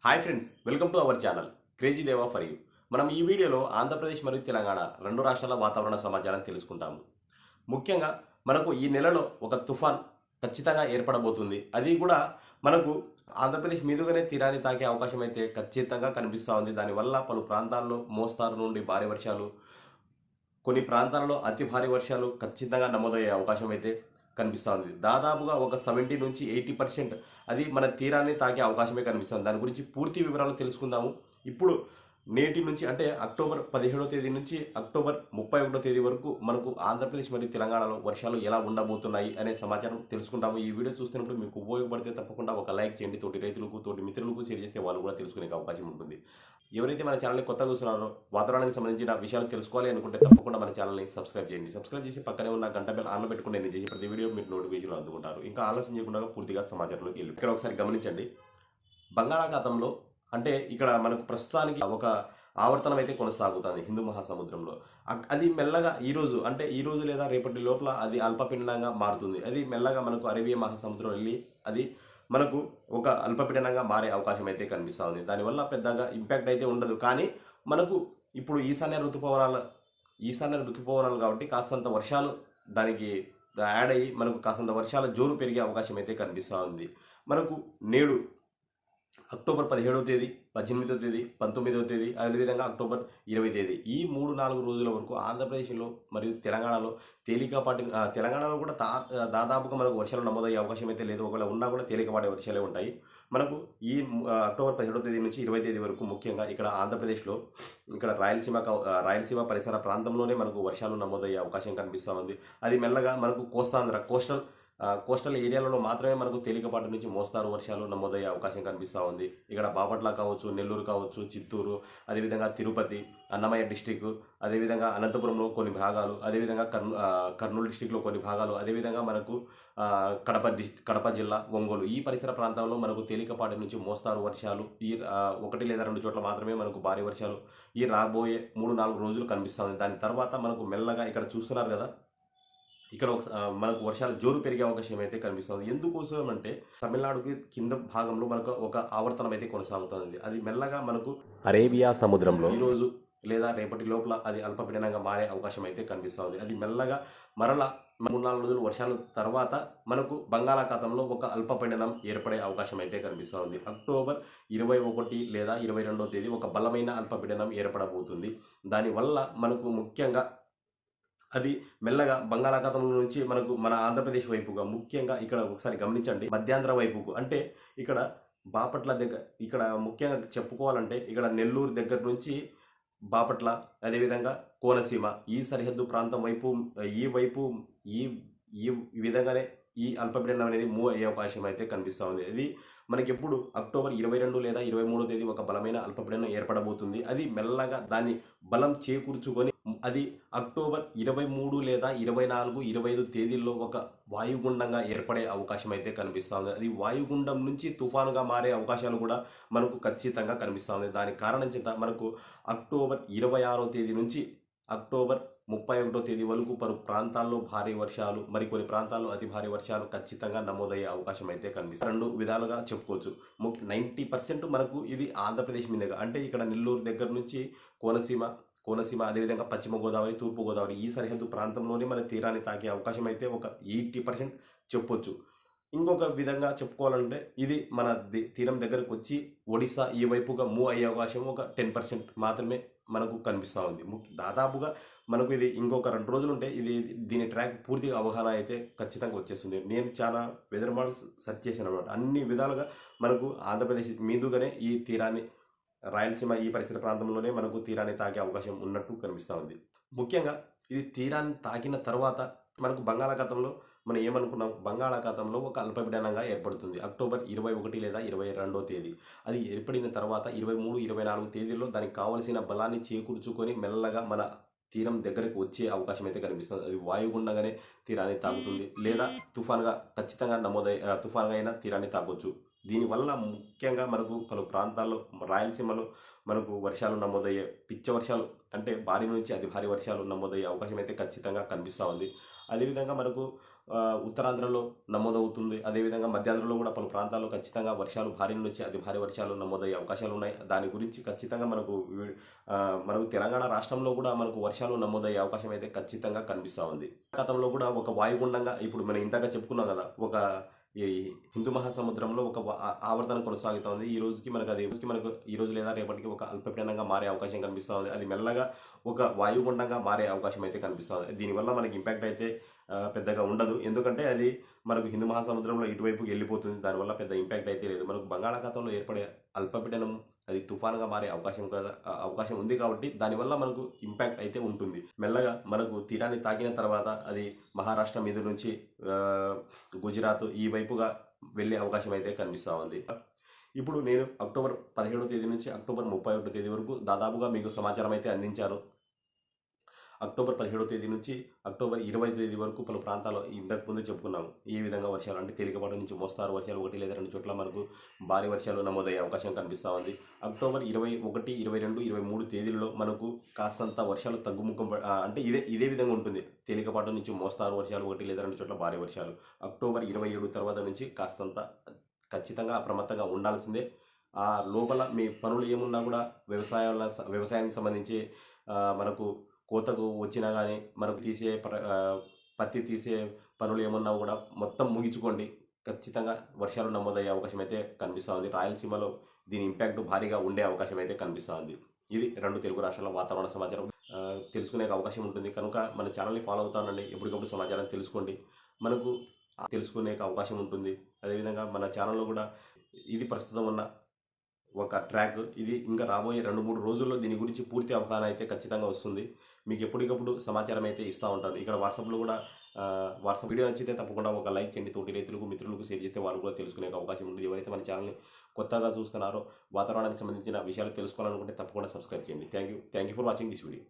Hi friends, welcome to our channel crazy దేవా for you. మనం ఈ వీడియోలో ఆంధ్రప్రదేశ్ మరియు తెలంగాణ రెండు రాష్ట్రాల వాతావరణ సమాచారం తెలుసుకుంటాము. ముఖ్యంగా మనకు ఈ నెలలో ఒక తుఫాన్ ఖచ్చితంగా ఏర్పడబోతుంది. అది కూడా మనకు ఆంధ్రప్రదేశ్ మీదుగానే తీరాన్ని తాకే అవకాశం అయితే ఖచ్చితంగా కనిపిస్తూ ఉంది. దానివల్ల పలు ప్రాంతాల్లో మోస్తారు నుండి భారీ వర్షాలు, కొన్ని ప్రాంతాలలో అతి భారీ వర్షాలు ఖచ్చితంగా నమోదయ్యే అవకాశం అయితే కనిపిస్తూ ఉంది. దాదాపుగా ఒక 70 నుంచి 80% అది మన తీరాన్ని తాకే అవకాశమే కనిపిస్తుంది. దాని గురించి పూర్తి వివరాలు తెలుసుకుందాము. ఇప్పుడు నేటి నుంచి అంటే అక్టోబర్ 17వ తేదీ నుంచి అక్టోబర్ 31వ తేదీ వరకు మనకు ఆంధ్రప్రదేశ్ మరియు తెలంగాణలో వర్షాలు ఎలా ఉండబోతున్నాయి అనే సమాచారం తెలుసుకుంటాము. ఈ వీడియో చూస్తున్నప్పుడు మీకు ఉపయోగపడితే తప్పకుండా ఒక లైక్ చేయండి. తోటి రైతులకు, తోటి మిత్రులకు షేర్ చేస్తే వాళ్ళు కూడా తెలుసుకునే అవకాశం ఉంటుంది. ఎవరైతే మన ఛానల్ని కొత్తగా చూస్తున్నారో, వాతావరణానికి సంబంధించిన విషయాలు తెలుసుకోవాలి అనుకుంటే తప్పకుండా మన ఛానల్ని సబ్స్క్రైబ్ చేయండి. సబ్స్క్రైబ్ చేసి పక్కనే ఉన్న గంట బెల్ ఆన్లో పెట్టుకుని నేను చేసే ప్రతి వీడియో మీరు నోటిఫికేషన్లు అందుకుంటారు. ఇంకా ఆలస్యం చేయకుండా పూర్తిగా సమాచారంలోకి వెళ్ళి ఇక్కడ ఒకసారి గమనించండి. బంగాళాఖాతంలో అంటే ఇక్కడ మనకు ప్రస్తుతానికి ఒక ఆవర్తనం అయితే కొనసాగుతుంది హిందూ మహాసముద్రంలో. అది మెల్లగా ఈ రోజు లేదా రేపటి లోపల అది అల్పపీడనంగా మారుతుంది. అది మెల్లగా మనకు అరేబియా మహాసముద్రం వెళ్ళి అది మనకు ఒక అల్పపీడనంగా మారే అవకాశం అయితే కనిపిస్తూ ఉంది. దానివల్ల పెద్దగా ఇంపాక్ట్ అయితే ఉండదు. కానీ మనకు ఇప్పుడు ఈశాన్య ఋతుపవనాలు కాబట్టి కాస్తంత వర్షాలు దానికి యాడ్ అయ్యి మనకు కాస్తంత వర్షాల జోరు పెరిగే అవకాశం అయితే కనిపిస్తూ ఉంది. మనకు నేడు అక్టోబర్ 17వ తేదీ, 18వ తేదీ, 19వ తేదీ, అదేవిధంగా అక్టోబర్ 20వ తేదీ ఈ 3-4 రోజుల వరకు ఆంధ్రప్రదేశ్లో మరియు తెలంగాణలో తేలికపాటి తెలంగాణలో కూడా దాదాపుగా మనకు వర్షాలు నమోదయ్యే అవకాశం అయితే లేదు. ఒకవేళ ఉన్నా కూడా తేలికపాటి వర్షాలే ఉంటాయి. మనకు ఈ అక్టోబర్ 17వ తేదీ నుంచి 20వ తేదీ వరకు ముఖ్యంగా ఇక్కడ ఆంధ్రప్రదేశ్లో ఇక్కడ రాయలసీమ పరిసర ప్రాంతంలోనే మనకు వర్షాలు నమోదయ్యే అవకాశం కనిపిస్తూ ఉంది. అది మెల్లగా మనకు కోస్టల్ ఏరియాలలో మాత్రమే మనకు తేలికపాటి నుంచి మోస్తారు వర్షాలు నమోదయ్యే అవకాశం కనిపిస్తూ ఉంది. ఇక్కడ బాపట్ల కావచ్చు, నెల్లూరు కావచ్చు, చిత్తూరు, అదేవిధంగా తిరుపతి, అన్నమయ్య డిస్టిక్, అదేవిధంగా అనంతపురంలో కొన్ని భాగాలు, అదేవిధంగా కర్నూలు డిస్టిక్లో కొన్ని భాగాలు, అదేవిధంగా మనకు కడప జిల్లా, ఒంగోలు ఈ పరిసర ప్రాంతంలో మనకు తేలికపాటి నుంచి మోస్తారు వర్షాలు ఈ 1 లేదా 2 చోట్ల మాత్రమే మనకు భారీ వర్షాలు ఈ రాబోయే 3-4 రోజులు కనిపిస్తుంది. దాని తర్వాత మనకు మెల్లగా ఇక్కడ చూస్తున్నారు కదా, ఇక్కడ మనకు వర్షాలు జోరు పెరిగే అవకాశం అయితే కనిపిస్తుంది. ఎందుకోసం అంటే తమిళనాడుకి కింద భాగంలో మనకు ఒక ఆవర్తనం అయితే కొనసాగుతుంది. అది మెల్లగా మనకు అరేబియా సముద్రంలో ఈరోజు లేదా రేపటి లోపల అది అల్పపీడనంగా మారే అవకాశం అయితే కనిపిస్తుంది. అది మెల్లగా మరలా 3-4 రోజులు వర్షాల తర్వాత మనకు బంగాళాఖాతంలో ఒక అల్పపీడనం ఏర్పడే అవకాశం అయితే కనిపిస్తుంది. అక్టోబర్ 21 లేదా 22వ తేదీ ఒక బలమైన అల్పపీడనం ఏర్పడబోతుంది. దానివల్ల మనకు ముఖ్యంగా అది మెల్లగా బంగాళాఖాతంలో నుంచి మనకు మన ఆంధ్రప్రదేశ్ వైపుగా ముఖ్యంగా ఇక్కడ ఒకసారి గమనించండి, మధ్యాంధ్ర వైపుకు అంటే ఇక్కడ బాపట్ల దగ్గర, ఇక్కడ ముఖ్యంగా చెప్పుకోవాలంటే ఇక్కడ నెల్లూరు దగ్గర నుంచి బాపట్ల, అదేవిధంగా కోనసీమ ఈ సరిహద్దు ప్రాంతం వైపు ఈ ఈ విధంగానే ఈ అల్పపీడనం అనేది మూవ్ అయ్యే అవకాశం అయితే కనిపిస్తూ ఉంది. ఇది మనకి ఎప్పుడు అక్టోబర్ 22 లేదా 23వ తేదీ ఒక బలమైన అల్పపీడనం ఏర్పడబోతుంది. అది మెల్లగా దాన్ని బలం చేకూర్చుకొని అది అక్టోబర్ 23 లేదా 24, 25 తేదీల్లో ఒక వాయుగుండంగా ఏర్పడే అవకాశం అయితే కనిపిస్తుంది. అది వాయుగుండం నుంచి తుఫానుగా మారే అవకాశాలు కూడా మనకు ఖచ్చితంగా కనిపిస్తుంది. దానికి కారణం చేత మనకు అక్టోబర్ 26వ తేదీ నుంచి అక్టోబర్ 31వ తేదీ వరకు పలు ప్రాంతాల్లో భారీ వర్షాలు, మరికొన్ని ప్రాంతాల్లో అతి భారీ వర్షాలు ఖచ్చితంగా నమోదయ్యే అవకాశం అయితే కనిపిస్తుంది. 2 విధాలుగా చెప్పుకోవచ్చు. 90% మనకు ఇది ఆంధ్రప్రదేశ్ మీదుగా అంటే ఇక్కడ నెల్లూరు దగ్గర నుంచి కోనసీమ అదేవిధంగా పశ్చిమ గోదావరి, తూర్పు గోదావరి ఈ సరిహద్దు ప్రాంతంలోనే మన తీరాన్ని తాకే అవకాశం అయితే ఒక 80% చెప్పొచ్చు. ఇంకొక విధంగా చెప్పుకోవాలంటే ఇది మన తీరం దగ్గరకు వచ్చి ఒడిశా ఈ వైపుగా మూవ్ అయ్యే అవకాశం ఒక 10% మాత్రమే మనకు కనిపిస్తూ ఉంది. దాదాపుగా మనకు ఇది ఇంకొక 2 రోజులు ఉంటే దీని ట్రాక్ పూర్తిగా అవగాహన అయితే ఖచ్చితంగా వచ్చేస్తుంది. నేను చాలా వెదర్ మోడల్స్ సెర్చ్ చేశాను అనమాట. అన్ని విధాలుగా మనకు ఆంధ్రప్రదేశ్ మీదుగానే ఈ తీరాన్ని రాయలసీమ ఈ పరిసర ప్రాంతంలోనే మనకు తీరాన్ని తాకే అవకాశం ఉన్నట్టు కనిపిస్తూ ఉంది. ముఖ్యంగా ఇది తీరాన్ని తాకిన తర్వాత మనకు బంగాళాఖాతంలో మనం ఏమనుకున్నాం, బంగాళాఖాతంలో ఒక అల్పపీడనంగా ఏర్పడుతుంది అక్టోబర్ 21 లేదా 22వ తేదీ. అది ఏర్పడిన తర్వాత 23, 24 తేదీల్లో దానికి కావలసిన బలాన్ని చేకూర్చుకొని మెల్లగా మన తీరం దగ్గరకు వచ్చే అవకాశం అయితే కనిపిస్తుంది. అది వాయుగుండంగానే తీరాన్ని తాకుతుంది లేదా తుఫాన్గా ఖచ్చితంగా తుఫాన్గా అయినా తీరాన్ని తాకొచ్చు. దీనివల్ల ముఖ్యంగా మనకు పలు ప్రాంతాల్లో రాయలసీమలో మనకు వర్షాలు నమోదయ్యే పిచ్చ వర్షాలు అంటే భారీ నుంచి అతి భారీ వర్షాలు నమోదయ్యే అవకాశం అయితే ఖచ్చితంగా కనిపిస్తూ ఉంది. అదేవిధంగా మనకు ఉత్తరాంధ్రలో నమోదవుతుంది. అదేవిధంగా మధ్యాంధ్రలో కూడా పలు ప్రాంతాల్లో ఖచ్చితంగా వర్షాలు భారీ నుంచి అతి భారీ వర్షాలు నమోదయ్యే అవకాశాలు ఉన్నాయి. దాని గురించి ఖచ్చితంగా మనకు తెలంగాణ రాష్ట్రంలో కూడా మనకు వర్షాలు నమోదయ్యే అవకాశం అయితే ఖచ్చితంగా కనిపిస్తూ ఉంది. గతంలో కూడా ఒక వాయుగుండంగా ఇప్పుడు మనం ఇందాక చెప్పుకున్నాం కదా, ఒక ఈ హిందూ మహాసముద్రంలో ఒక ఆవర్తన కొనసాగుతోంది. మనకు ఈ రోజు లేదా రేపటికి ఒక అల్పపీడనంగా మారే అవకాశం కనిపిస్తూ ఉంది. అది మెల్లగా ఒక వాయుగుండంగా మారే అవకాశం అయితే కనిపిస్తూ ఉంది. దీనివల్ల మనకి ఇంపాక్ట్ అయితే పెద్దగా ఉండదు. ఎందుకంటే అది మనకు హిందూ మహాసముద్రంలో ఇటువైపుకి వెళ్ళిపోతుంది. దానివల్ల పెద్ద ఇంపాక్ట్ అయితే లేదు. మనకు బంగాళాఖాతంలో ఏర్పడే అల్పపీడనం అది తుఫానుగా మారే అవకాశం ఉంది. కాబట్టి దానివల్ల మనకు ఇంపాక్ట్ అయితే ఉంటుంది. మెల్లగా మనకు తీరాన్ని తాకిన తర్వాత అది మహారాష్ట్ర మీద నుంచి గుజరాత్ ఈ వైపుగా వెళ్ళే అవకాశం అయితే కనిపిస్తూ ఉంది. ఇప్పుడు నేను అక్టోబర్ 17వ తేదీ నుంచి అక్టోబర్ 31వ తేదీ వరకు దాదాపుగా మీకు సమాచారం అయితే అందించాను. అక్టోబర్ 17వ తేదీ నుంచి అక్టోబర్ 20వ తేదీ వరకు పలు ప్రాంతాల్లో ఇంతకు ముందు చెప్పుకున్నాము ఏ విధంగా వర్షాలు అంటే తేలికపాటి నుంచి మోస్తారు వర్షాలు 1 లేదా 2 చోట్ల మనకు భారీ వర్షాలు నమోదయ్యే అవకాశం కనిపిస్తూ ఉంది. అక్టోబర్ 21, 22, 23 తేదీల్లో మనకు కాస్తంత వర్షాలు తగ్గుముఖం అంటే ఇదే విధంగా ఉంటుంది. తేలికపాటి నుంచి మోస్తారు వర్షాలు 1 లేదా 2 చోట్ల భారీ వర్షాలు. అక్టోబర్ 27 తర్వాత నుంచి కాస్తంత ఖచ్చితంగా అప్రమత్తంగా ఉండాల్సిందే. ఆ లోపల మీ పనులు ఏమున్నా కూడా వ్యవసాయానికి సంబంధించి మనకు కోతకు వచ్చినా కానీ మనకు పత్తి తీసే పనులు ఏమన్నా కూడా మొత్తం ముగించుకోండి. ఖచ్చితంగా వర్షాలు నమోదయ్యే అవకాశం అయితే కనిపిస్తూ ఉంది. రాయలసీమలో దీని ఇంపాక్ట్ భారీగా ఉండే అవకాశం అయితే కనిపిస్తూ ఉంది. ఇది 2 తెలుగు రాష్ట్రాల వాతావరణ సమాచారం తెలుసుకునే అవకాశం ఉంటుంది. కనుక మన ఛానల్ని ఫాలో అవుతానండి. ఎప్పటికప్పుడు సమాచారం తెలుసుకోండి. మనకు తెలుసుకునే అవకాశం ఉంటుంది. అదేవిధంగా మన ఛానల్లో కూడా ఇది ప్రస్తుతం ఉన్న ఒక ట్రాక్, ఇది ఇంకా రాబోయే 2-3 రోజుల్లో దీని గురించి పూర్తి అవగాహన అయితే ఖచ్చితంగా వస్తుంది. మీకు ఎప్పటికప్పుడు సమాచారం అయితే ఇస్తూ ఉంటాను. ఇక్కడ వాట్సాప్లో కూడా వాట్సాప్ వీడియో నచ్చితే తప్పకుండా ఒక లైక్ చేయండి. తోటి రైతులకు మిత్రులకు షేర్ చేస్తే వాళ్ళు కూడా తెలుసుకునే అవకాశం ఉంటుంది. ఎవరైతే మన ఛానల్ని కొత్తగా చూస్తున్నారో వాతావరణానికి సంబంధించిన విషయాలు తెలుసుకోవాలనుకుంటే తప్పకుండా సబ్స్క్రైబ్ చేయండి. Thank you for watching this video.